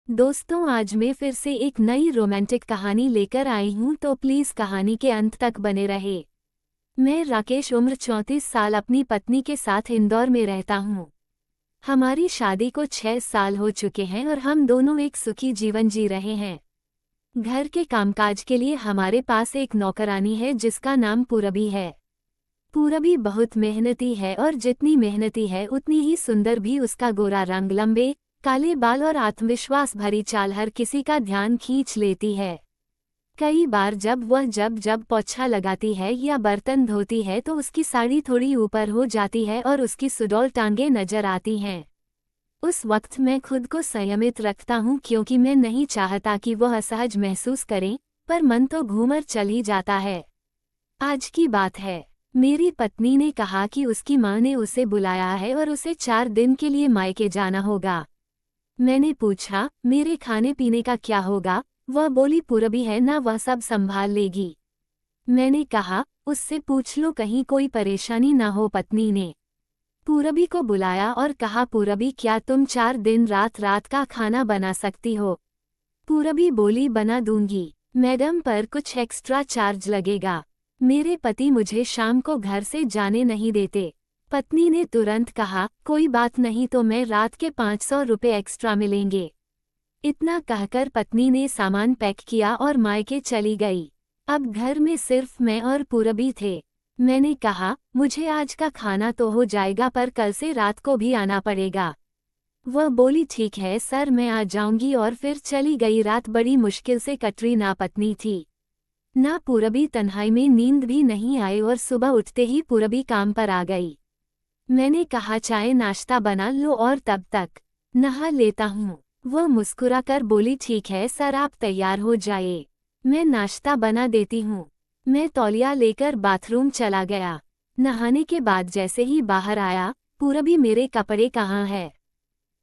दोस्तों, आज मैं फिर से एक नई रोमांटिक कहानी लेकर आई हूँ, तो प्लीज़ कहानी के अंत तक बने रहे। मैं राकेश, उम्र 34 साल, अपनी पत्नी के साथ इंदौर में रहता हूँ। हमारी शादी को 6 साल हो चुके हैं और हम दोनों एक सुखी जीवन जी रहे हैं। घर के कामकाज के लिए हमारे पास एक नौकरानी है जिसका नाम पूरबी है। पूरबी बहुत मेहनती है और जितनी मेहनती है उतनी ही सुंदर भी। उसका गोरा रंग, लंबे काले बाल और आत्मविश्वास भरी चाल हर किसी का ध्यान खींच लेती है। कई बार जब वह जब पोछा लगाती है या बर्तन धोती है तो उसकी साड़ी थोड़ी ऊपर हो जाती है और उसकी सुडौल टांगें नजर आती हैं। उस वक्त मैं खुद को संयमित रखता हूँ क्योंकि मैं नहीं चाहता कि वह असहज महसूस करें, पर मन तो घूमर चल ही जाता है। आज की बात है। मेरी पत्नी ने कहा कि उसकी माँ ने उसे बुलाया है और उसे 4 दिन के लिए मायके जाना होगा। मैंने पूछा, मेरे खाने पीने का क्या होगा? वह बोली, पूरबी है ना, वह सब संभाल लेगी। मैंने कहा, उससे पूछ लो, कहीं कोई परेशानी ना हो। पत्नी ने पूरबी को बुलाया और कहा, पूरबी, क्या तुम 4 दिन रात का खाना बना सकती हो? पूरबी बोली, बना दूंगी मैडम, पर कुछ एक्स्ट्रा चार्ज लगेगा। मेरे पति मुझे शाम को घर से जाने नहीं देते। पत्नी ने तुरंत कहा, कोई बात नहीं, तो मैं रात के 500 रुपये एक्स्ट्रा मिलेंगे। इतना कहकर पत्नी ने सामान पैक किया और मायके चली गई। अब घर में सिर्फ मैं और पूरबी थे। मैंने कहा, मुझे आज का खाना तो हो जाएगा, पर कल से रात को भी आना पड़ेगा। वह बोली, ठीक है सर, मैं आ जाऊंगी, और फिर चली गई। रात बड़ी मुश्किल से कटरी। ना पत्नी थी ना पूरबी। तन्हाई में नींद भी नहीं आई और सुबह उठते ही पूरबी काम पर आ गई। मैंने कहा, चाय नाश्ता बना लो और तब तक नहा लेता हूँ। वह मुस्कुराकर बोली, ठीक है सर, आप तैयार हो जाए, मैं नाश्ता बना देती हूँ। मैं तौलिया लेकर बाथरूम चला गया। नहाने के बाद जैसे ही बाहर आया, पूरबी, मेरे कपड़े कहाँ है?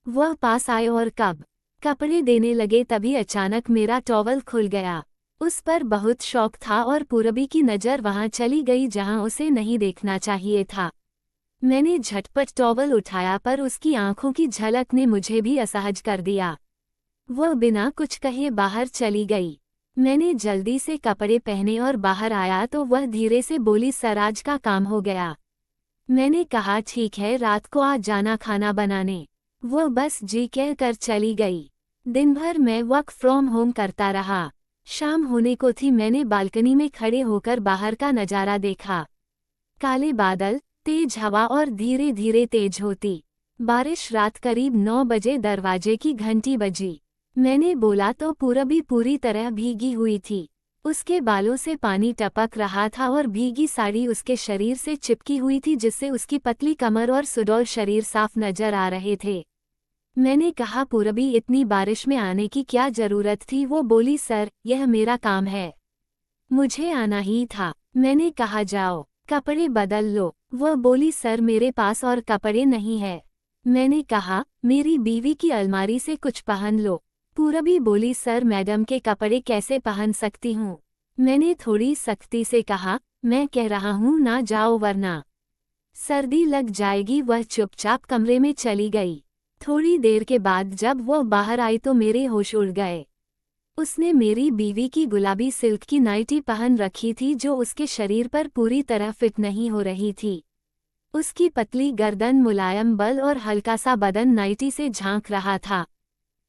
वह पास आए और कब कपड़े देने लगे तभी अचानक मेरा टॉवल खुल गया। उस पर बहुत शौक था और पूरबी की नज़र वहां चली गई जहां उसे नहीं देखना चाहिए था। मैंने झटपट टॉवल उठाया, पर उसकी आंखों की झलक ने मुझे भी असहज कर दिया। वह बिना कुछ कहे बाहर चली गई। मैंने जल्दी से कपड़े पहने और बाहर आया तो वह धीरे से बोली, सर, आज का काम हो गया। मैंने कहा, ठीक है, रात को आ जाना खाना बनाने। वह बस जी कह कर चली गई। दिन भर मैं वर्क फ्रॉम होम करता रहा। शाम होने को थी। मैंने बालकनी में खड़े होकर बाहर का नज़ारा देखा। काले बादल, तेज हवा और धीरे धीरे तेज होती बारिश। रात करीब 9 बजे दरवाजे की घंटी बजी। मैंने बोला तो पूरबी पूरी तरह भीगी हुई थी। उसके बालों से पानी टपक रहा था और भीगी साड़ी उसके शरीर से चिपकी हुई थी, जिससे उसकी पतली कमर और सुडौल शरीर साफ नजर आ रहे थे। मैंने कहा, पूरबी, इतनी बारिश में आने की क्या जरूरत थी? वो बोली, सर, यह मेरा काम है, मुझे आना ही था। मैंने कहा, जाओ कपड़े बदल लो। वह बोली, सर, मेरे पास और कपड़े नहीं है। मैंने कहा, मेरी बीवी की अलमारी से कुछ पहन लो। पूरबी बोली, सर, मैडम के कपड़े कैसे पहन सकती हूँ? मैंने थोड़ी सख्ती से कहा, मैं कह रहा हूँ ना जाओ वरना सर्दी लग जाएगी। वह चुपचाप कमरे में चली गई। थोड़ी देर के बाद जब वह बाहर आई तो मेरे होश उड़ गए। उसने मेरी बीवी की गुलाबी सिल्क की नाइटी पहन रखी थी जो उसके शरीर पर पूरी तरह फिट नहीं हो रही थी। उसकी पतली गर्दन, मुलायम बल और हल्का सा बदन नाइटी से झांक रहा था।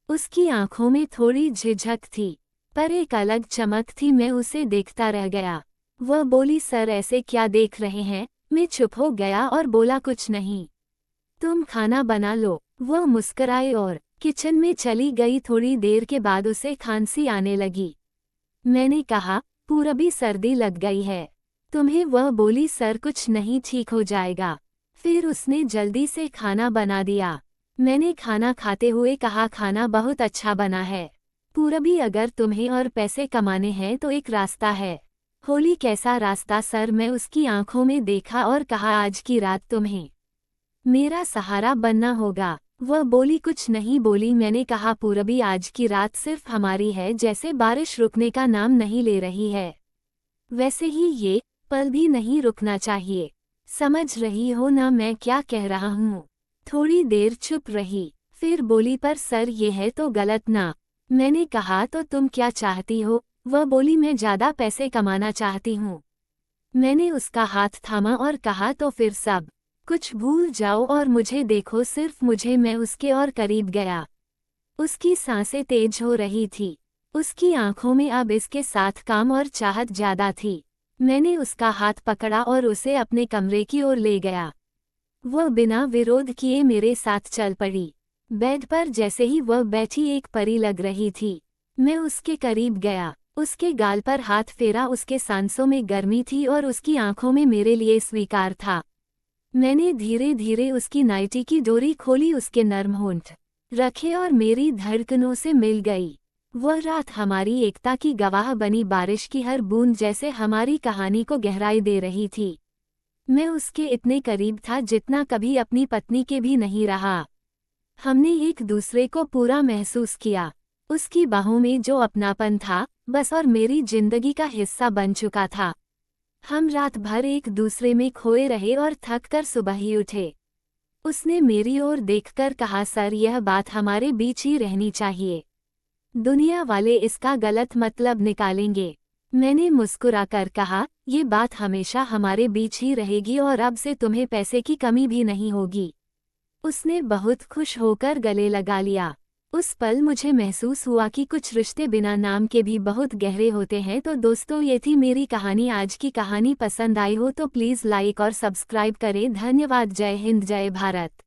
उसकी आंखों में थोड़ी झिझक थी, पर एक अलग चमक थी। मैं उसे देखता रह गया। वह बोली, सर, ऐसे क्या देख रहे हैं? मैं चुप हो गया और बोला, कुछ नहीं, तुम खाना बना लो। वह मुस्कुराई और किचन में चली गई। थोड़ी देर के बाद उसे खांसी आने लगी। मैंने कहा, पूरबी, सर्दी लग गई है तुम्हें? वह बोली, सर, कुछ नहीं, ठीक हो जाएगा। फिर उसने जल्दी से खाना बना दिया। मैंने खाना खाते हुए कहा, खाना बहुत अच्छा बना है पूरबी, अगर तुम्हें और पैसे कमाने हैं तो एक रास्ता है। होली, कैसा रास्ता सर? मैं उसकी आंखों में देखा और कहा, आज की रात तुम्हें मेरा सहारा बनना होगा। वह बोली, कुछ नहीं बोली। मैंने कहा, पूरबी, आज की रात सिर्फ हमारी है। जैसे बारिश रुकने का नाम नहीं ले रही है, वैसे ही ये पल भी नहीं रुकना चाहिए। समझ रही हो ना मैं क्या कह रहा हूँ? थोड़ी देर चुप रही, फिर बोली, पर सर, ये है तो गलत ना? मैंने कहा तो तुम क्या चाहती हो? वह बोली मैं ज़्यादा पैसे कमाना चाहती हूँ। मैंने उसका हाथ थामा और कहा तो फिर सब कुछ भूल जाओ और मुझे देखो, सिर्फ मुझे। मैं उसके और करीब गया। उसकी सांसें तेज हो रही थी। उसकी आंखों में अब इसके साथ काम और चाहत ज्यादा थी। मैंने उसका हाथ पकड़ा और उसे अपने कमरे की ओर ले गया। वह बिना विरोध किए मेरे साथ चल पड़ी। बेड पर जैसे ही वह बैठी एक परी लग रही थी। मैं उसके करीब गया, उसके गाल पर हाथ फेरा। उसके सांसों में गर्मी थी और उसकी आंखों में मेरे लिए स्वीकार था। मैंने धीरे धीरे उसकी नाइटी की डोरी खोली, उसके नर्म होंठ रखे और मेरी धड़कनों से मिल गई। वह रात हमारी एकता की गवाह बनी, बारिश की हर बूंद जैसे हमारी कहानी को गहराई दे रही थी। मैं उसके इतने करीब था जितना कभी अपनी पत्नी के भी नहीं रहा। हमने एक दूसरे को पूरा महसूस किया। उसकी बाहों में जो अपनापन था, बस और मेरी जिंदगी का हिस्सा बन चुका था। हम रात भर एक दूसरे में खोए रहे और थक कर सुबह ही उठे। उसने मेरी ओर देखकर कहा, सर, यह बात हमारे बीच ही रहनी चाहिए। दुनिया वाले इसका गलत मतलब निकालेंगे। मैंने मुस्कुराकर कहा, ये बात हमेशा हमारे बीच ही रहेगी और अब से तुम्हें पैसे की कमी भी नहीं होगी। उसने बहुत खुश होकर गले लगा लिया। उस पल मुझे महसूस हुआ कि कुछ रिश्ते बिना नाम के भी बहुत गहरे होते हैं। तो दोस्तों, ये थी मेरी कहानी। आज की कहानी पसंद आई हो तो प्लीज़ लाइक और सब्सक्राइब करें। धन्यवाद। जय हिंद, जय भारत।